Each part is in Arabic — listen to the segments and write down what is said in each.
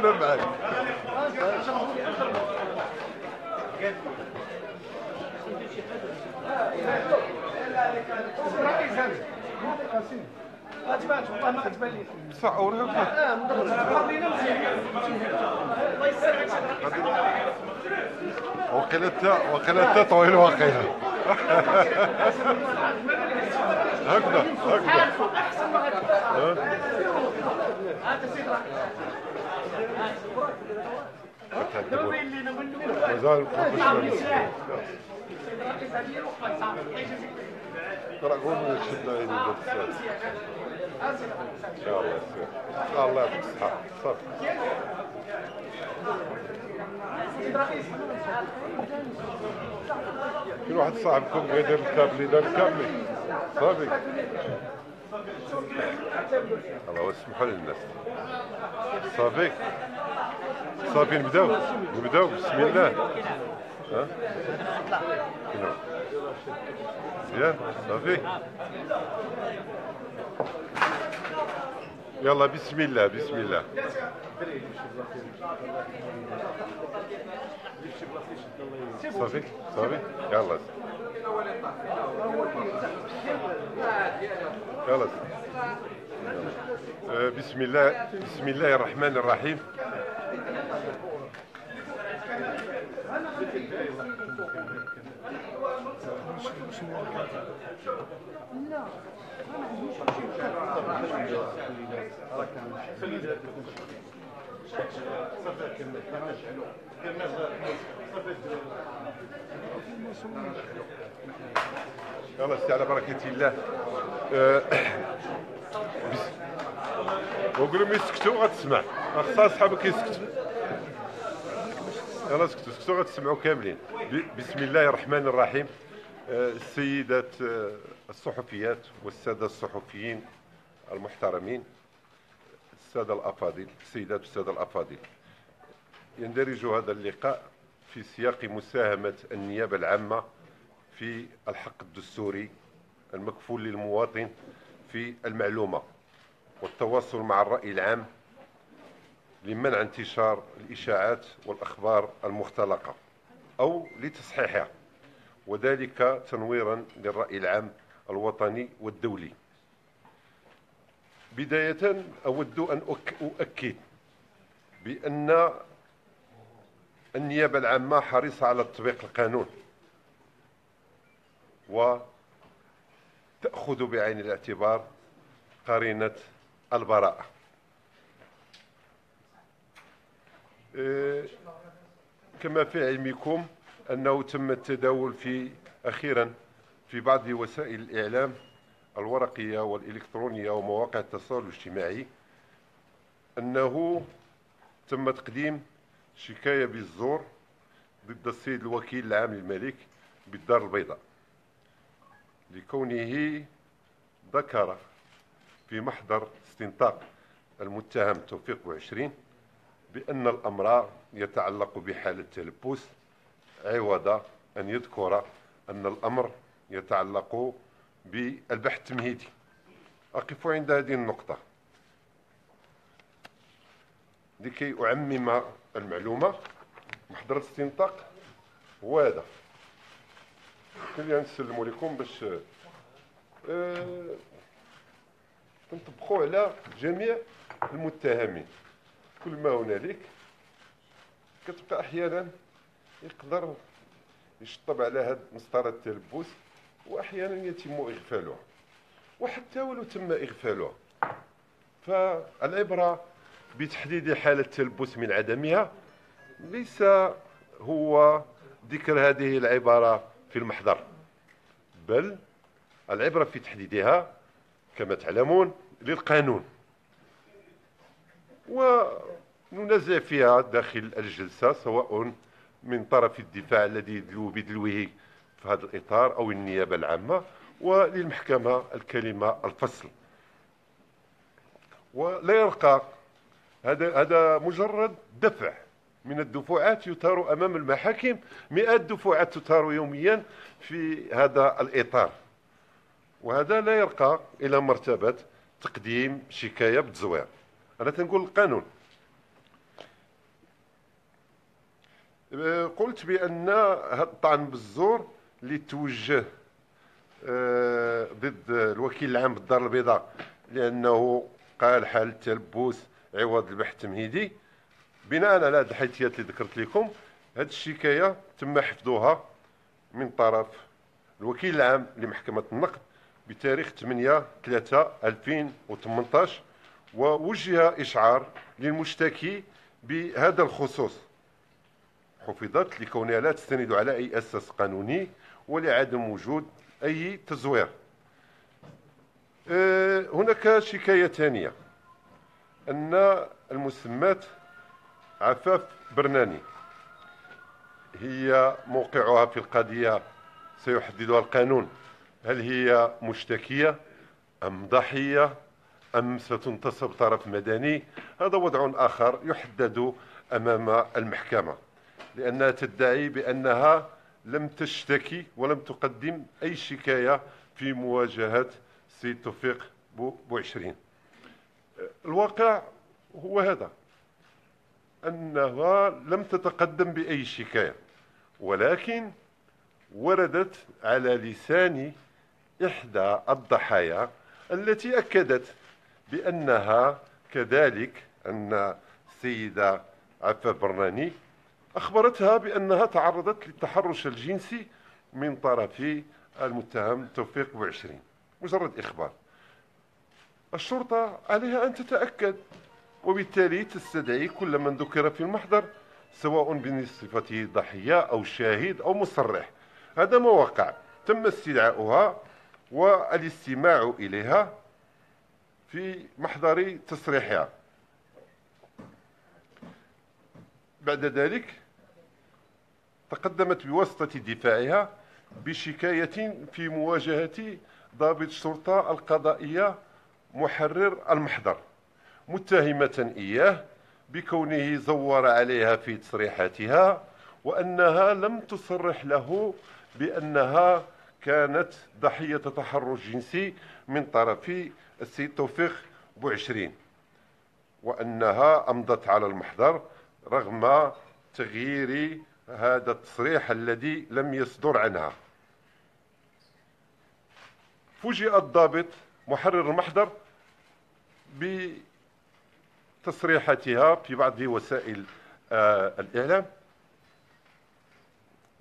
انا معك. والله ما تبان لي بصح وراه وقيلة طويل وقيلة. هكذا احسن ما مازال ترى قول من الشدة عيني ان شاء الله يسير ان شاء الله يعطيك الصحة صافي. كاين واحد صاحبكم بغا يدير الكابلي دار الكابلي صافي. الله اسمحوا للناس صافي صافي نبداو بسم الله. ها مزيان صافي يلا بسم الله بسم الله. صافي صافي يلا يلا بسم الله الرحمن الرحيم. يلا استي على بركة الله. وقول لهم يسكتوا غتسمع خاص صحابك يسكتوا. يلا سكتوا غتسمعوا كاملين. بسم الله الرحمن الرحيم. السيدات الصحفيات والسادة الصحفيين المحترمين، السادة الأفاضل، السيدات والسادة الأفاضل، يندرج هذا اللقاء في سياق مساهمة النيابة العامة في الحق الدستوري المكفول للمواطن في المعلومة والتواصل مع الرأي العام لمنع انتشار الإشاعات والأخبار المختلقة أو لتصحيحها، وذلك تنويرا للرأي العام الوطني والدولي. بداية أود أن أؤكد بأن النيابة العامة حريصة على تطبيق القانون وتأخذ بعين الاعتبار قرينة البراءة. كما في علمكم أنه تم التداول أخيرا في بعض وسائل الإعلام الورقية والإلكترونية ومواقع التواصل الاجتماعي أنه تم تقديم شكاية بالزور ضد السيد الوكيل العام للملك بالدار البيضاء لكونه ذكر في محضر استنطاق المتهم توفيق بوعشرين بأن الأمر يتعلق بحالة تلبس، عوض أن يذكر أن الأمر يتعلق بالبحث التمهيدي. أقف عند هذه النقطة لكي أعمم المعلومة. محضر الاستنطاق هو هذا، خلينا نسلموا لكم باش تنطبقوا على جميع المتهمين. كل ما هنالك كتبقى أحيانا يقدر يشطب على هذا مسطرة التلبس وأحيانا يتم إغفالها، وحتى ولو تم إغفالها فالعبرة بتحديد حالة التلبس من عدمها، ليس هو ذكر هذه العبارة في المحضر، بل العبرة في تحديدها كما تعلمون للقانون، وننازع فيها داخل الجلسة سواء من طرف الدفاع الذي يدلو بدلوه في هذا الإطار أو النيابة العامة، وللمحكمة الكلمة الفصل. ولا يرقى هذا مجرد دفع من الدفعات يثار أمام المحاكم، مئات دفعات تثار يوميا في هذا الإطار، وهذا لا يرقى إلى مرتبة تقديم شكاية بالتزوير. أنا تنقول القانون قلت بأن هذا الطعن بالزور اللي توجه ضد الوكيل العام بالدار البيضاء لأنه قال حال التلبس عوض البحث التمهيدي، بناء على هذه الحيثيات اللي ذكرت لكم، هذه الشكاية تم حفظها من طرف الوكيل العام لمحكمة النقد بتاريخ 8/3/2018، ووجه إشعار للمشتكي بهذا الخصوص. حفظت لكونها لا تستند على أي أساس قانوني ولعدم وجود أي تزوير. هناك شكاية ثانية أن المسماة عفاف برناني هي موقعها في القضية سيحددها القانون، هل هي مشتكية أم ضحية أم ستنتصب طرف مدني؟ هذا وضع آخر يحدد أمام المحكمة، لأنها تدعي بأنها لم تشتكي ولم تقدم أي شكاية في مواجهة سيد توفيق بوعشرين. الواقع هو هذا، أنها لم تتقدم بأي شكاية، ولكن وردت على لسان إحدى الضحايا التي أكدت بأنها كذلك أن السيدة عفاف برناني أخبرتها بأنها تعرضت للتحرش الجنسي من طرف المتهم توفيق بوعشرين. مجرد إخبار، الشرطة عليها أن تتأكد، وبالتالي تستدعي كل من ذكر في المحضر سواء بصفته ضحية أو شاهد أو مصرح. هذا ما وقع، تم استدعاؤها والاستماع إليها في محضر تصريحها. بعد ذلك تقدمت بواسطة دفاعها بشكاية في مواجهة ضابط الشرطة القضائية محرر المحضر، متهمة إياه بكونه زور عليها في تصريحاتها، وأنها لم تصرح له بأنها كانت ضحية تحرش جنسي من طرف السيد توفيق بوعشرين، وأنها أمضت على المحضر رغم تغيير هذا التصريح الذي لم يصدر عنها. فوجئ الضابط محرر المحضر بتصريحاتها في بعض وسائل الإعلام،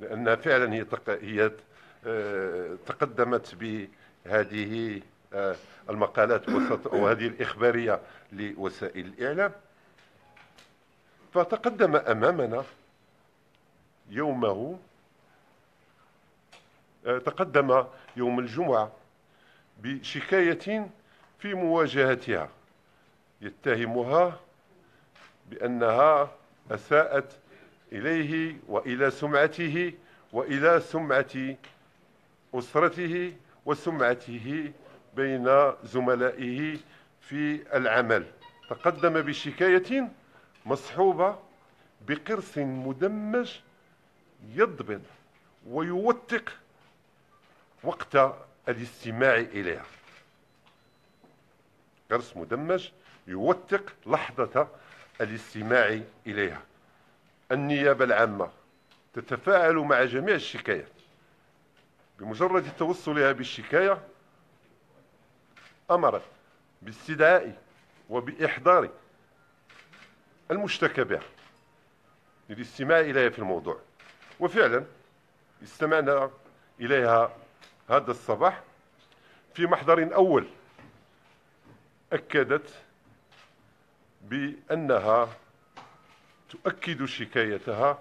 لأنها فعلا هي تقدمت بهذه المقالات وهذه الإخبارية لوسائل الإعلام. فتقدم أمامنا تقدم يوم الجمعة بشكاية في مواجهتها، يتهمها بأنها أساءت إليه وإلى سمعته وإلى سمعة أسرته وسمعته بين زملائه في العمل. تقدم بشكاية مصحوبة بقرص مدمج يضبط ويوثق وقت الاستماع إليها. قرص مدمج يوثق لحظة الاستماع إليها. النيابة العامة تتفاعل مع جميع الشكايات. بمجرد توصلها بالشكاية أمرت باستدعاء وبإحضار المشتكى بها للاستماع إليها في الموضوع. وفعلا استمعنا إليها هذا الصباح في محضر أول. أكدت بأنها تؤكد شكايتها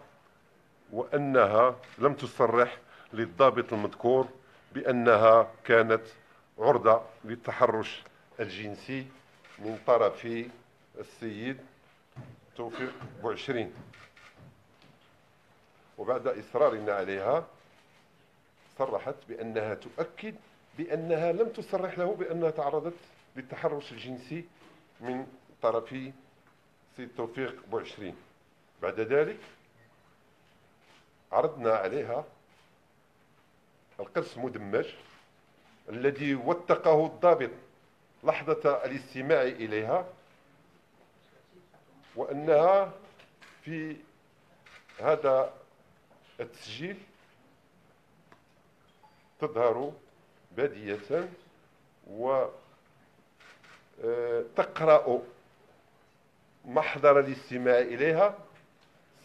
وأنها لم تصرح للضابط المذكور بأنها كانت عرضة للتحرش الجنسي من طرف السيد توفيق بوعشرين. وبعد إصرارنا عليها صرحت بأنها تؤكد بأنها لم تصرح له بأنها تعرضت للتحرش الجنسي من طرف سيد توفيق بوعشرين. بعد ذلك عرضنا عليها القرص المدمج الذي وثقه الضابط لحظة الاستماع إليها، وأنها في هذا التسجيل تظهر بادية وتقرأ محضر الاستماع إليها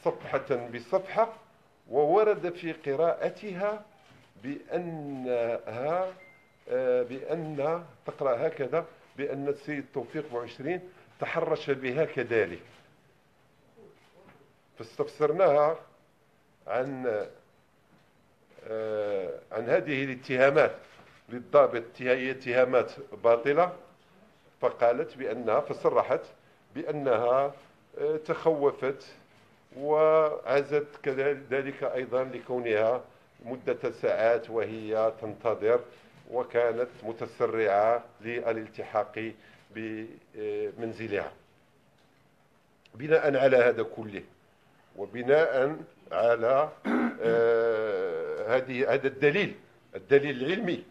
صفحة بصفحة، وورد في قراءتها بأن تقرأ هكذا بأن السيد توفيق بوعشرين تحرش بها كذلك، فاستفسرناها عن هذه الاتهامات للضابط، هي اتهامات باطلة، فقالت بأنها فصرحت بأنها تخوفت وعزت كذلك أيضا لكونها مدة ساعات وهي تنتظر، وكانت متسرعة للالتحاق بمنزلها. بناء على هذا كله وبناء على هذا الدليل العلمي،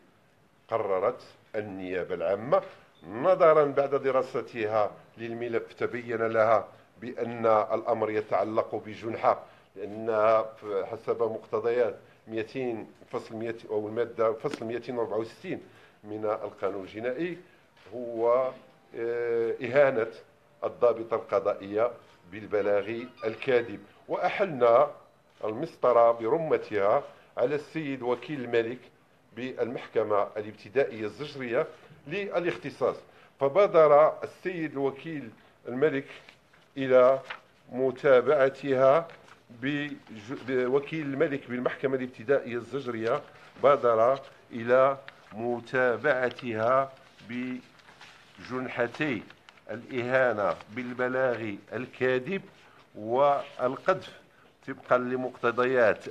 قررت النيابة العامة نظرا بعد دراستها للملف تبين لها بأن الأمر يتعلق بجنحة، لأنها حسب مقتضيات 200 فصل 100 أو المادة فصل 264 من القانون الجنائي هو إهانة الضابطة القضائية بالبلاغ الكاذب، وأحلنا المسطرة برمتها على السيد وكيل الملك بالمحكمة الابتدائية الزجرية للاختصاص. فبادر السيد الوكيل الملك إلى متابعتها بوكيل الملك بالمحكمة الابتدائية الزجرية بادر إلى متابعتها بجنحتي الإهانة بالبلاغ الكاذب والقذف طبقا لمقتضيات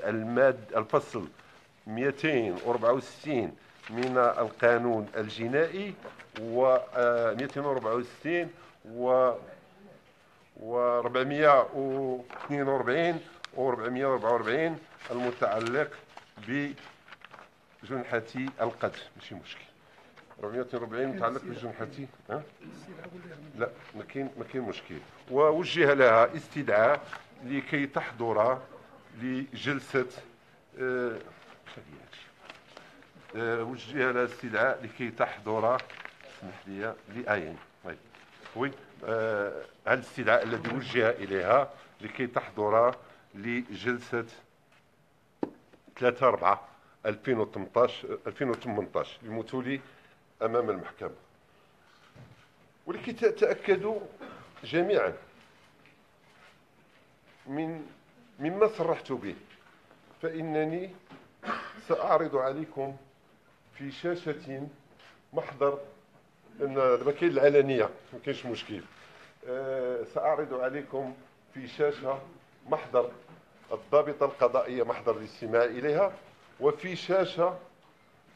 الفصل 264 من القانون الجنائي و 264 و 442 و 444 المتعلق بجنحة القذف. ماشي مشكل. 442 متعلق بجنحة لا ما كاين مشكل. ووجه لها استدعاء لكي تحضر لجلسة وجه لها استدعاء لكي تحضر، اسمح لي لأين وي الاستدعاء الذي وجه إليها لكي تحضر لجلسة 3/4/2018 المثولي أمام المحكمة. ولكي تتأكدوا جميعا مما صرحت به، فإنني سأعرض عليكم في شاشة محضر، لأن ما كاين العلنية ما كاينش مشكل. سأعرض عليكم في شاشة محضر الضابطة القضائية محضر الاستماع إليها، وفي شاشة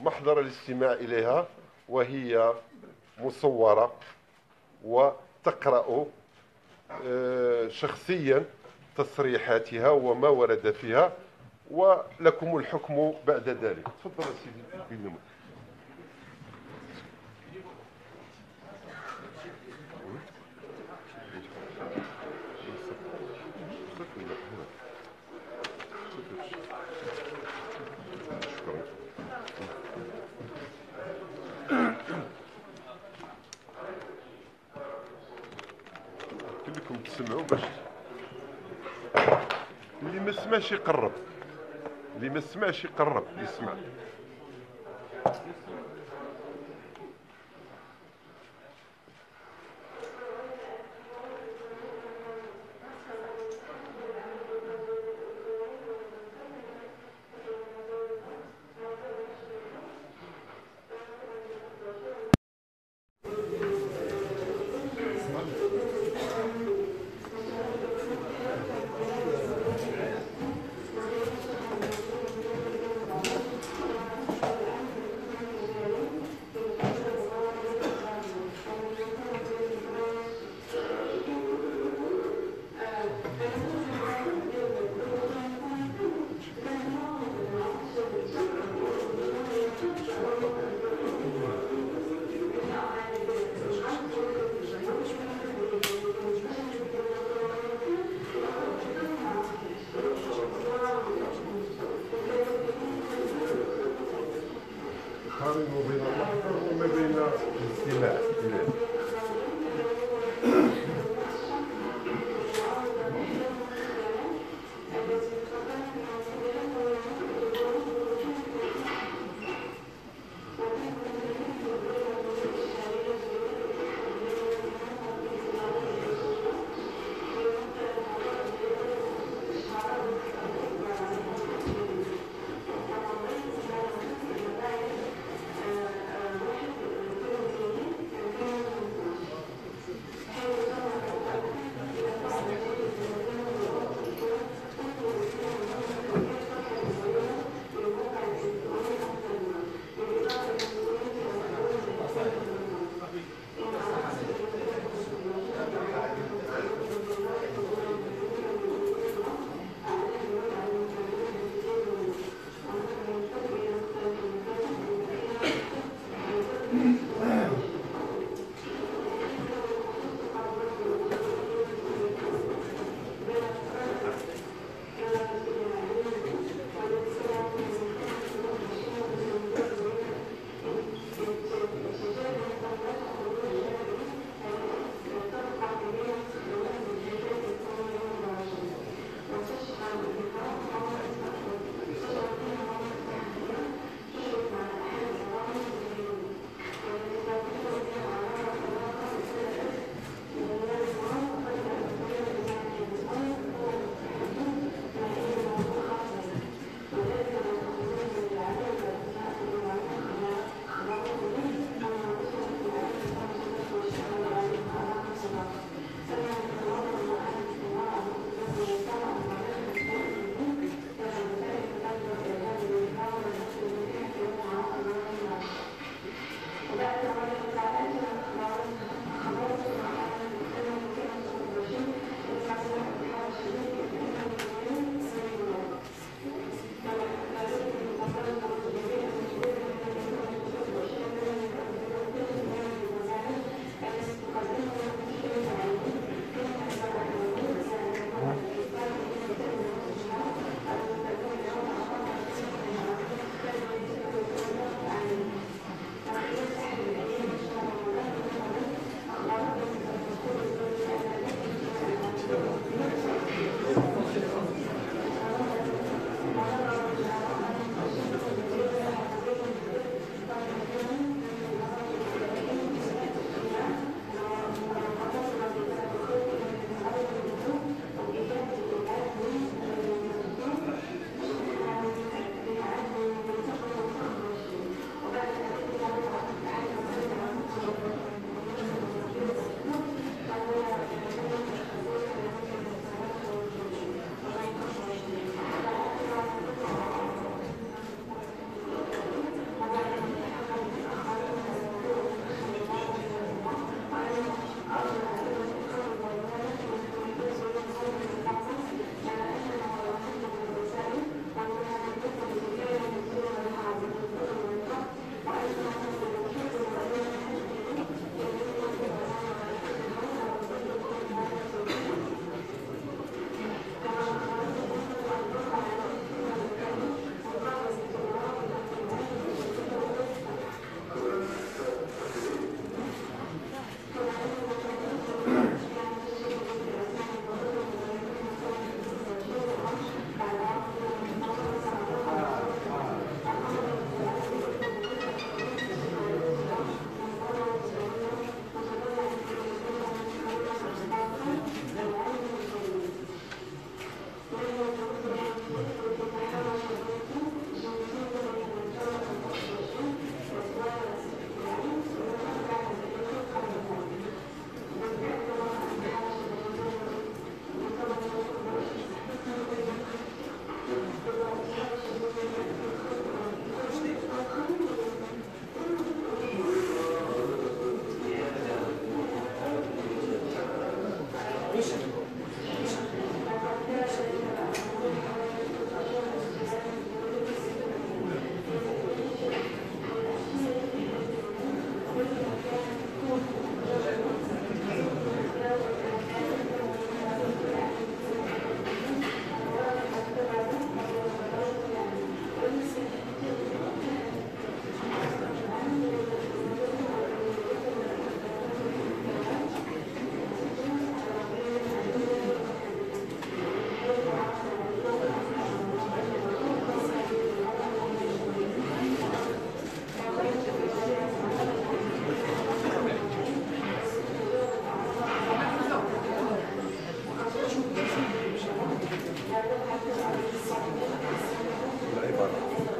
محضر الاستماع إليها وهي مصورة وتقرأ شخصيا تصريحاتها وما ورد فيها، ولكم الحكم بعد ذلك. تفضل سيدي بالنمو. كلكم تسمعوا باش اللي ما سمعش يقرب، اللي ما سمعش يقرب يسمع.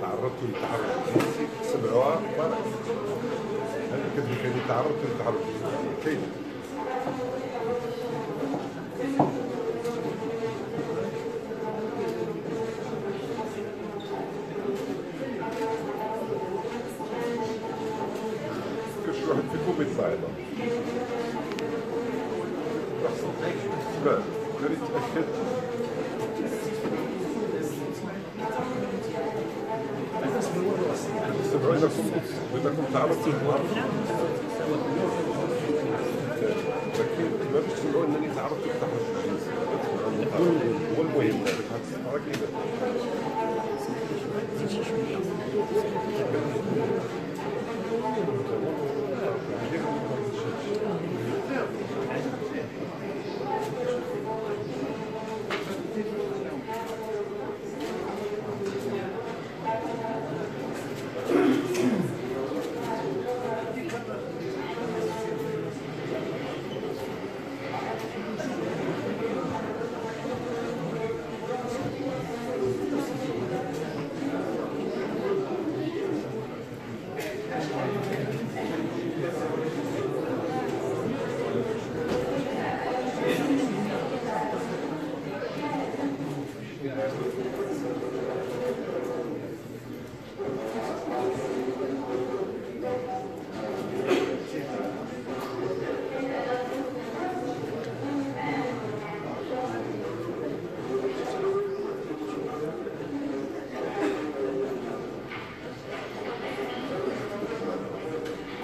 تعرضت للتحرش الجنسي سمعوها اخبارك؟ هل كذلك اللي تعرضت للتحرش الجنسي كاين؟ كاش واحد فيكم يتصاعد اسمع غير يتاكد سمعوا انكم تعرضتوا للتحرش لكن ما باش تسمعوا انني تعرضت للتحرش الجنسي هو المهم هذاك هاد الصفحه كاينه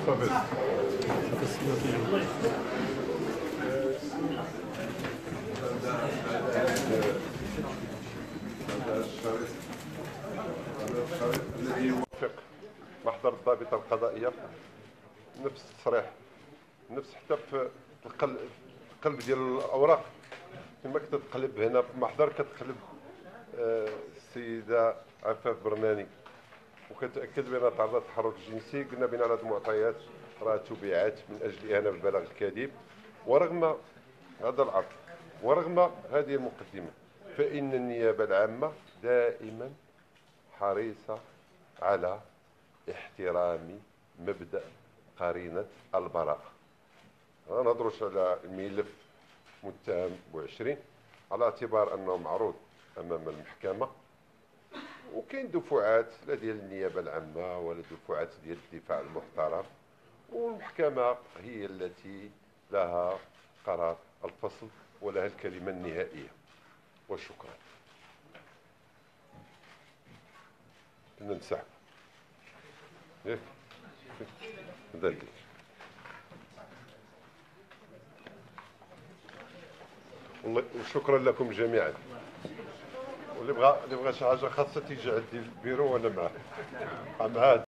صافي الذي يوافق محضر الضابطة القضائية نفس التصريح نفس حتى في القلب ديال الأوراق كما كتقلب هنا في المحضر كتقلب السيدة عفاف برناني وكتأكد بأنها تعرضت للتحرش الجنسي. قلنا بناء على هذه المعطيات راه تبعات من أجل الإهانة بالبلاغ الكاذب. ورغم هذا العرض ورغم هذه المقدمة فإن النيابة العامة دائما حريصة على احترام مبدأ قرينة البراءة. ما نهضروش على الملف متهم ب20 على اعتبار أنه معروض أمام المحكمة وكاين دفعات لا ديال النيابة العامة ولا دفعات ديال الدفاع المحترم والمحكمة هي التي لها قرار الفصل ولها الكلمة النهائية. وشكرا. كنا نسحب ياك ذلك. والله وشكرا لكم جميعا. واللي بغى شي حاجه خاصه تيجي عندي البيرو وانا معاه.